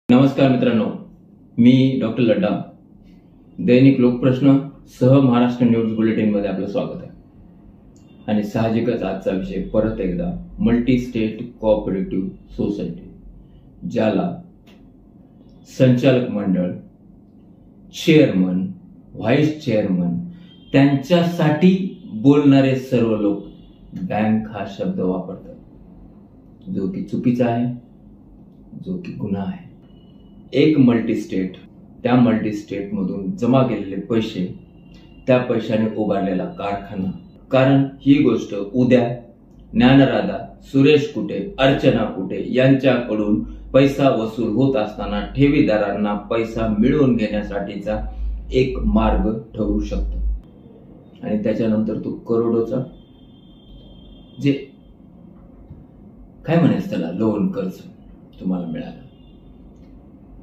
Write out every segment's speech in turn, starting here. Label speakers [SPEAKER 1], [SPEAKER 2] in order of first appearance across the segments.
[SPEAKER 1] नमस्कार मित्रांनो, मी डॉक्टर लड्डा. दैनिक लोकप्रश्न सह महाराष्ट्र न्यूज बुलेटिन मध्ये आपलं स्वागत आहे. आणि साहजिकच आजचा विषय परत एकदा मल्टी स्टेट कोऑपरेटिव्ह सोसायटी, ज्याला संचालक मंडळ, चेअरमन, व्हाईस चेअरमन त्यांच्यासाठी बोलणारे सर्व लोक बँक हा शब्द वापरतात, जो की चुकीचा आहे, जो की गुन्हा आहे. एक मल्टी स्टेट, त्या मल्टी स्टेट मधून जमा केलेले पैसे, त्या पैशाने उभारलेला कारखाना. कारण ही गोष्ट उद्या ज्ञानराधा, सुरेश कुटे, अर्चना कुटे यांच्याकडून पैसा वसूल होत असताना ठेवीदारांना पैसा मिळवून घेण्यासाठीचा एक मार्ग ठरू शकतो. आणि त्याच्यानंतर तो करोडोचा जे काय म्हणायचं त्याला लोन कर्ज तुम्हाला मिळालं.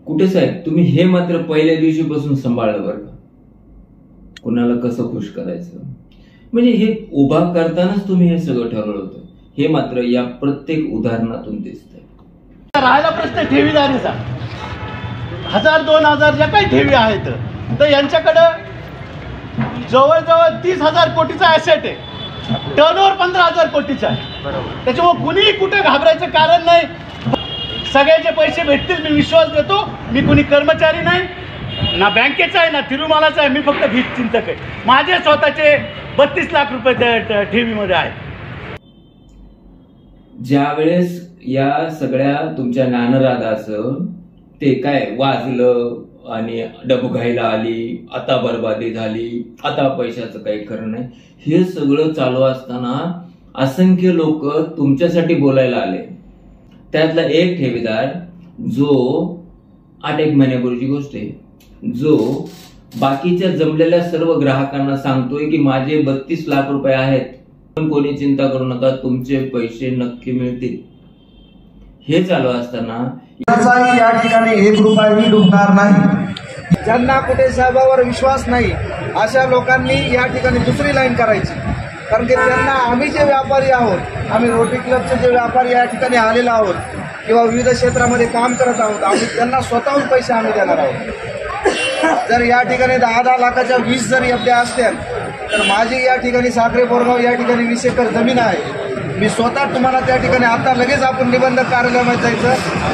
[SPEAKER 1] कुठे साहेब, तुम्ही हे मात्र पहिल्या दिवशीपासून सांभाळलं बरं का. कुणाला कसं खुश करायचं, म्हणजे हे उभा करतानाच तुम्ही हे सगळं ठरवलं होतं. हे मात्र या प्रत्येक उदाहरणातून दिसतंय.
[SPEAKER 2] राहायला प्रश्न ठेवीदारीचा 1000-2000 ज्या काही ठेवी आहेत, तर यांच्याकडं जवळजवळ 30,000 कोटीचा ऍसेट आहे. टर्नओव्हर 15,000 कोटीचा आहे. त्याच्यामुळे कुणीही कुठे घाबरायचं कारण नाही. सगळ्याचे पैसे भेटतील, मी विश्वास देतो. मी कुणी कर्मचारी नाही, ना बँकेचा आहे, ना तिरुमालाचा आहे. मी फक्त भीतचिंतक आहे. माझे स्वतःचे 32 लाख रुपये ठेवीमध्ये आहेत.
[SPEAKER 1] ज्यावेळेस या सगळ्या तुमच्या ज्ञानराधाचं ते काय वाजलं आणि डबघाईला आली, आता बरबादी झाली, आता पैशाचं काही खरं नाही, हे सगळं चालू असताना असंख्य लोक तुमच्यासाठी बोलायला आले. त्यातला एक ठेवीदार, जो 8 महिन्यापूर्वीची गोष्ट आहे, जो बाकीच्या जमलेल्या सर्व ग्राहकांना सांगतोय की माझे 32 लाख रुपये आहेत, पण कोणी चिंता करू नका, तुमचे पैसे नक्की मिळतील. हे चालू असताना
[SPEAKER 3] या ठिकाणी 1 रुपयाही डुबणार नाही. ज्यांना कुठे साहेबावर विश्वास नाही अशा लोकांनी या ठिकाणी दुसरी लाईन करायची. कारण की त्यांना आम्ही जे व्यापारी आहोत, आम्ही रोटरी क्लबचे जे व्यापारी या ठिकाणी आलेलो आहोत किंवा विविध क्षेत्रामध्ये काम करत आहोत, आम्ही त्यांना स्वतःहून पैसे आम्ही देणार आहोत. जर या ठिकाणी 10-10 लाखाच्या 20 जर एफडी असतील, तर माझी या ठिकाणी साखरे बोरगाव या ठिकाणी 20 एकर जमीन आहे. मी स्वतः तुम्हाला त्या ठिकाणी आता लगेच आपण निबंधक कार्यालयामध्ये जायचं,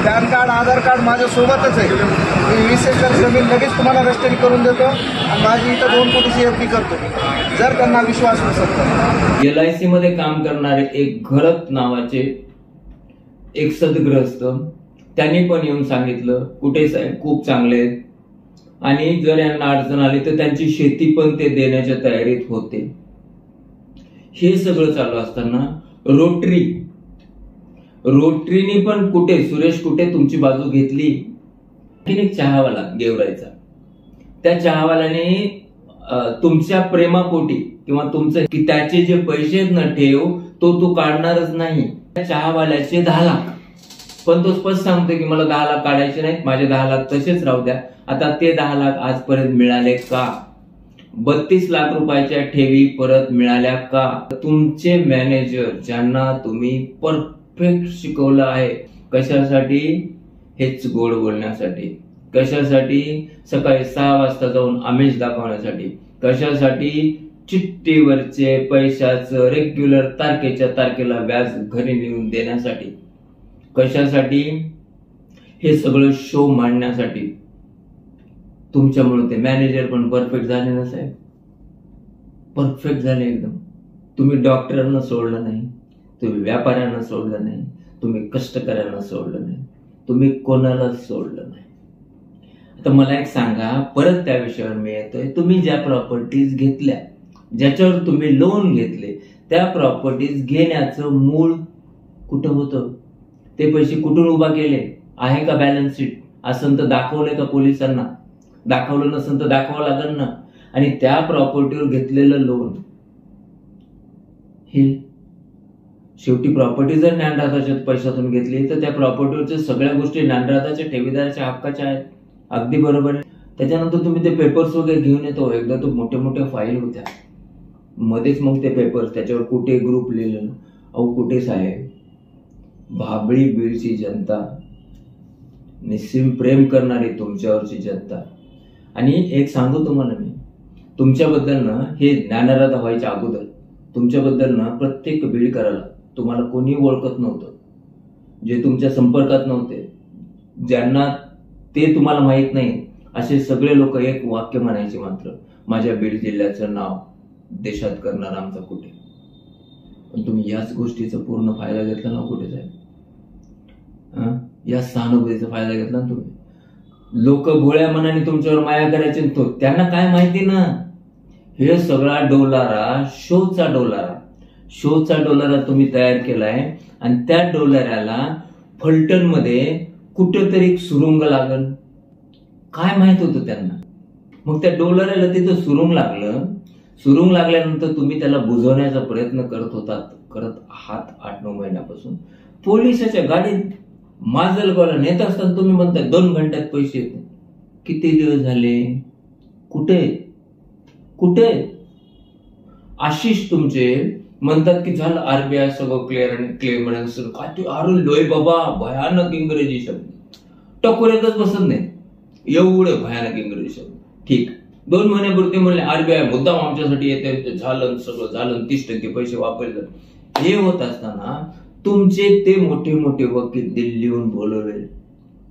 [SPEAKER 3] पॅन कार्ड, आधार कार्ड माझ्या सोबतच आहे. मी 20 एकर जमीन लगेच तुम्हाला रजिस्ट्री करून देतो आणि माझी इथं 2 कोटीची एफडी करतो, जर त्यांना विश्वास नसेल तर.
[SPEAKER 1] LIC मध्ये काम करणारे एक घरत नावाचे एक सदग्रस्त, त्यांनी पण येऊन सांगितलं कुठे साहेब खूप चांगले आहेत आणि जर यांना अडचण आली तर त्यांची शेती पण ते देण्याच्या तयारीत होते. हे सगळं चालू असताना रोटरीनी पण कुठे सुरेश कुठे तुमची बाजू घेतली. एक चहावाला गेवरायचा, त्या चहावाल्याने तुमच्या प्रेमापोटी किंवा तुमचं की त्याचे जे पैसे आहेत ना ठेव, तो काढणारच नाही. त्या चहावाल्याचे 10 लाख, पण तो स्पष्ट सांगतो की मला 10 लाख काढायचे नाहीत, माझे 10 लाख तसेच राहू द्या. आता ते 10 लाख आजपर्यंत मिळाले का? 32 लाख रुपयाच्या ठेवी परत मिळाल्या का? तुमचे मॅनेजर, ज्यांना तुम्ही परफेक्ट शिकवलं आहे, कशासाठी? हेच गोड बोलण्यासाठी. कशासाठी? सकाळी 6 वाजता जाऊन आमिष दाखवण्यासाठी. कशासाठी? चिठ्ठीवरचे पैशाचं रेग्युलर तारखेच्या तारखेला व्याज घरी नेऊन देण्यासाठी. कशासाठी? हे सगळं शो मांडण्यासाठी. तुमच्यामुळे ते मॅनेजर पण परफेक्ट झाले ना साहेब, परफेक्ट झाले एकदम. तुम्ही डॉक्टरांना सोडलं नाही, तुम्ही व्यापाऱ्यांना सोडलं नाही, तुम्ही कष्टकऱ्यांना सोडलं नाही, तुम्ही कोणालाच सोडलं नाही. आता मला एक सांगा, परत त्या विषयावर मी येतोय. तुम्ही ज्या प्रॉपर्टीज घेतल्या, ज्याच्यावर तुम्ही लोन घेतले, त्या प्रॉपर्टीज घेण्याचं मूळ कुठं होतं? ते पैसे कुठून उभा केले? आहे का बॅलन्स शीट? असं तर दाखवलंय का पोलिसांना? दाखवलं नसेल तर दाखवावं लागेल ना. आणि त्या प्रॉपर्टीवर घेतलेलं लोन, हे शेवटी प्रॉपर्टी जर ज्ञानराधाच्या पैशातून घेतली तर त्या प्रॉपर्टीवरच्या सगळ्या गोष्टी ज्ञानराधाच्या ठेवीदाराच्या हक्काच्या आहेत. अगदी बरोबर आहे. त्याच्यानंतर तुम्ही ते पेपर्स वगैरे घेऊन येतो. एकदा तो मोठ्या फाईल होत्या, मध्येच मग ते पेपर्स, त्याच्यावर कुठे ग्रुप लिहिलं. अहो कुठे साहेब, भाबळी बीडची जनता निस्सीम प्रेम करणारी तुमच्यावरची जनता. आणि एक सांगू तुम्हाला मी, तुमच्याबद्दल ना, हे ज्ञानराधा व्हायच्या अगोदर तुमच्याबद्दल ना प्रत्येक बीडकराला तुम्हाला कोणी ओळखत नव्हतं, जे तुमच्या संपर्कात नव्हते, ज्यांना ते तुम्हाला माहित नाही, असे सगळे लोक एक वाक्य म्हणायचे मात्र, माझ्या बीड जिल्ह्याचं नाव देशात करणार आमचा कुठे. पण तुम्ही याच गोष्टीचा पूर्ण फायदा घेतला ना कुठे साहेब. या सहानुभूतीचा फायदा घेतला ना तुम्ही. लोक भोळ्या मनाने तुमच्यावर माया करायचे, तो त्यांना काय माहिती ना, हे सगळा डोलारा शोचा डोलारा तुम्ही तयार केलाय. आणि त्या डोलाऱ्याला फलटण मध्ये कुठेतरी सुरुंग लागल, काय माहित होतं त्यांना. मग त्या डोलाऱ्याला तिथं सुरुंग लागल्यानंतर तुम्ही त्याला बुजवण्याचा प्रयत्न करत आहात 8-9 महिन्यापासून. पोलिसाच्या गाडीत माजलगावला नेत असताना तुम्ही म्हणताय 2 घंट्यात पैसे येते. किती दिवस झाले, कुठे आशिष तुमचे म्हणतात की झालं आरबीआय सगळं क्लिअर आणि क्लेम काय. अरे लोय बाबा, भयानक इंग्रजी शब्द टकोऱ्यातच बसत नाही, एवढे भयानक इंग्रजी शब्द. ठीक, 2 महिन्यापूर्वी म्हणले आरबीआय मुद्दाम आमच्यासाठी येते, झालं सगळं झालं, 30% पैसे वापरले. हे होत असताना तुमचे ते मोठे मोठे वकील दिल्लीहून बोलवले,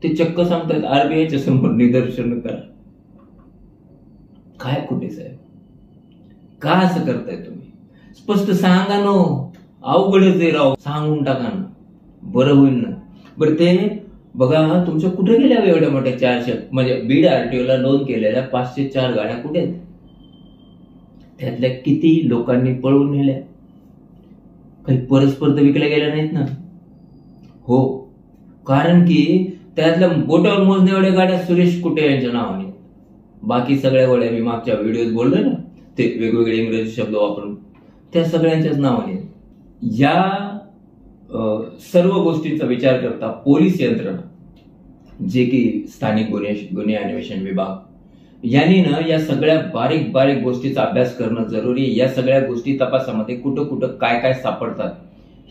[SPEAKER 1] ते चक्क सांगतात आरबीआयच्या समोर निदर्शन करा. काय कुठे साहेब, का असं करताय तुम्ही? स्पष्ट सांगा नो, अवघडच आहे राव, सांगून टाका ना, बरं होईल ना. बरं ते बघा, तुमच्या कुठे गेल्या एवढ्या मोठ्या 400, म्हणजे बीड आरटीओला नोंद केलेल्या 504 गाड्या कुठे आहेत? त्यातल्या किती लोकांनी पळवून नेल्या? काही परस्पर तर विकल्या गेल्या नाहीत ना. हो, कारण की त्यातल्या बोटावर मोजण्या एवढ्या गाड्या सुरेश कुटे यांच्या नावाने. बाकी सगळ्या गोळ्या मी मागच्या व्हिडिओत बोललोय ना, ते वेगवेगळे इंग्रजी शब्द वापरून, त्या सगळ्यांच्याच नावाने. या सर्व गोष्टींचा विचार करता पोलीस यंत्रणा, जे की स्थानिक गुन्हे अन्वेषण विभाग यांनी ना या सगळ्या बारीक बारीक गोष्टीचा अभ्यास करणं जरुरी आहे. या सगळ्या गोष्टी तपासामध्ये कुठं कुठं काय काय सापडतात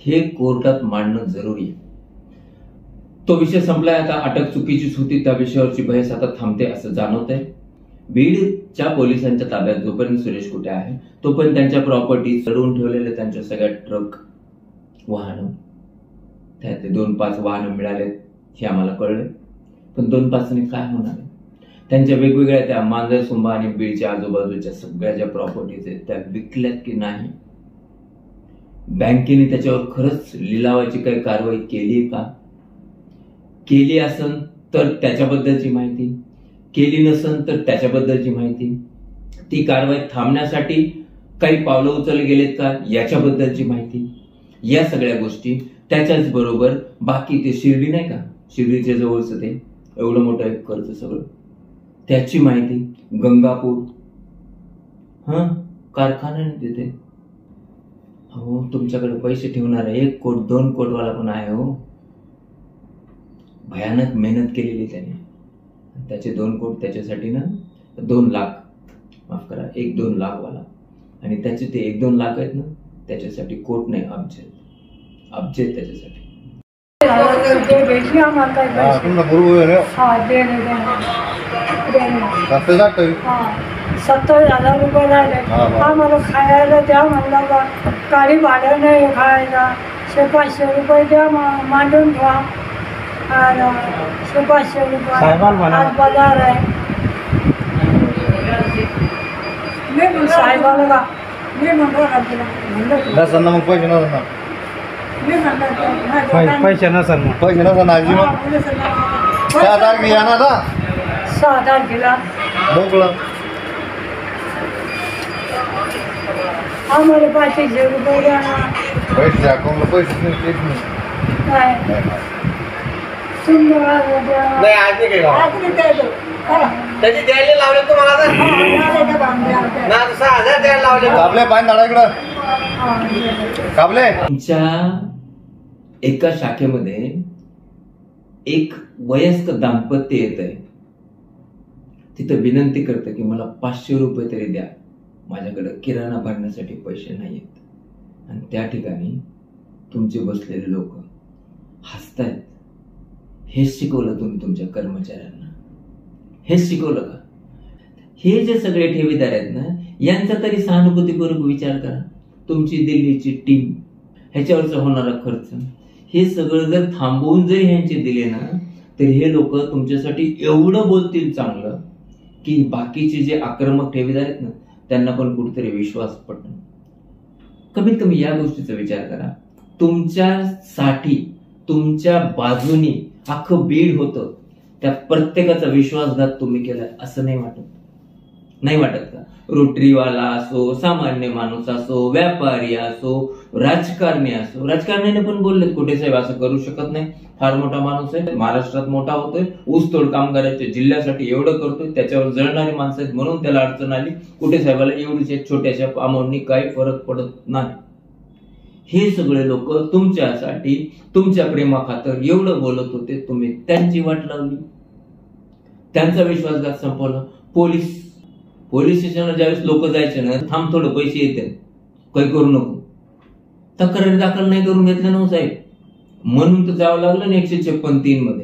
[SPEAKER 1] हे कोर्टात मांडणं जरुरी आहे. तो विषय संपलाय आता. अटक चुकीचीच होती, त्या विषयावरची बहस आता थांबते असं जाणवत आहे. बीडच्या पोलिसांच्या ताब्यात जोपर्यंत सुरेश कुटे आहे तोपर्यंत त्यांच्या प्रॉपर्टी चढवून ठेवलेल्या त्यांच्या सगळ्या ट्रक, वाहनं, त्यातले 2-5 वाहनं मिळालेत हे आम्हाला कळलं. पण 2-5 काय होणार आहे? त्यांच्या वेगवेगळ्या त्या मांजरसुंबा आणि बीडच्या आजूबाजूच्या सगळ्या ज्या प्रॉपर्टीज आहेत त्या विकल्यात की नाही? बँकेने त्याच्यावर खरंच लिलावाची काही कारवाई केली का? केली असेल तर त्याच्याबद्दलची माहिती, केली नसेल तर त्याच्याबद्दलची माहिती, ती कारवाई थांबण्यासाठी काही पावलं उचलले गेलेत का याच्याबद्दलची माहिती. या सगळ्या गोष्टी, त्याच्याच बरोबर बाकी ते शिर्डी नाही का, शिर्डीच्या जवळचं ते एवढं मोठं एक कर्ज सगळं, त्याची माहिती, गंगापूर कारखाना तिथे. हो, तुमच्याकडे पैसे ठेवणारे 1 कोट 2 कोटवाला पण आहे हो. भयानक मेहनत केलेली त्याने. त्याचे 2 कोट त्याच्यासाठी ना 2 लाख, माफ करा 1-2 लाख वाला. आणि त्याचे ते 1-2 लाख आहेत ना त्याच्यासाठी कोट नाही, अब्ज त्याच्यासाठी.
[SPEAKER 4] $70,000 राहिले. आम्हाला खायला द्या म्हणलं का, गाडी भाडं नाही खायला, ₹500 द्या मांडून ठेवा. ₹500 आज बाजार आहे. साहेबाला का मी म्हणतो ना तुला म्हणलं
[SPEAKER 3] मग पैसे नसणार,
[SPEAKER 4] मी म्हणलं
[SPEAKER 3] पैसे नसणार आजी. मग 6 तारखेला येणार ना,
[SPEAKER 4] 6 तारखेला
[SPEAKER 3] मोकळं.
[SPEAKER 4] आम्हाला ₹500 द्या.
[SPEAKER 3] पैसे अकाउंटला पैसे नाही,
[SPEAKER 4] काय सुंदर
[SPEAKER 5] त्याची द्यायला लावले तुम्हाला
[SPEAKER 3] काबले पाय नाडाकडं काबले.
[SPEAKER 1] तुमच्या एका शाखेमध्ये एक वयस्क दाम्पत्य येत आहे, तिथं विनंती करतं की मला ₹500 तरी द्या, माझ्याकडे किराणा भरण्यासाठी पैसे नाहीत. आणि त्या ठिकाणी तुमचे बसलेले लोक हसतायत. हेच शिकवलं तुम्ही तुमच्या कर्मचाऱ्यांना? हेच शिकवलं का? हे जे सगळे ठेवीदार आहेत ना, यांचा तरी सहानुभूतीपूर्वक विचार करा. तुमची दिल्लीची टीम, ह्याच्यावरचा होणारा खर्च, हे सगळं जर थांबवून जरी ह्यांचे दिले ना, तर हे लोक तुमच्यासाठी एवढं बोलतील चांगलं की बाकीचे जे आक्रमक ठेवीदार आहेत ना, त्यांना पण कुठेतरी विश्वास पडतो. कमीत कमी या गोष्टीचा विचार करा. तुमच्यासाठी, तुमच्या बाजूनी अख्खं बीड होतं, त्या प्रत्येकाचा विश्वासघात तुम्ही केलाय असं नाही वाटत? नाही वाटत का? रोटरीवाला असो, सामान्य माणूस असो, व्यापारी असो, राजकारणी असो. राजकारण्याने पण बोललेत कुठे साहेब असं करू शकत नाही, फार मोठा माणूस आहे, महाराष्ट्रात मोठा होतोय, ऊसतोड कामगारांच्या जिल्ह्यासाठी एवढं करतोय, त्याच्यावर जळणारी माणसं आहेत म्हणून त्याला अडचण आली. कुठे साहेबाला एवढीच एक छोट्याशा अमाऊंटनी काही फरक पडत नाही. हे सगळे लोक तुमच्यासाठी, तुमच्या प्रेमाखातर एवढं बोलत होते, तुम्ही त्यांची वाट लावली, त्यांचा विश्वासघात संपवला. पोलीस स्टेशनला ज्यावेळेस लोक जायचे ना, थांब थोडं पैसे येते, काही करू नको, तक्रारी दाखल नाही करून घेतल्या ना साहेब, म्हणून तर जावं लागलं ना 156(3) मध्ये.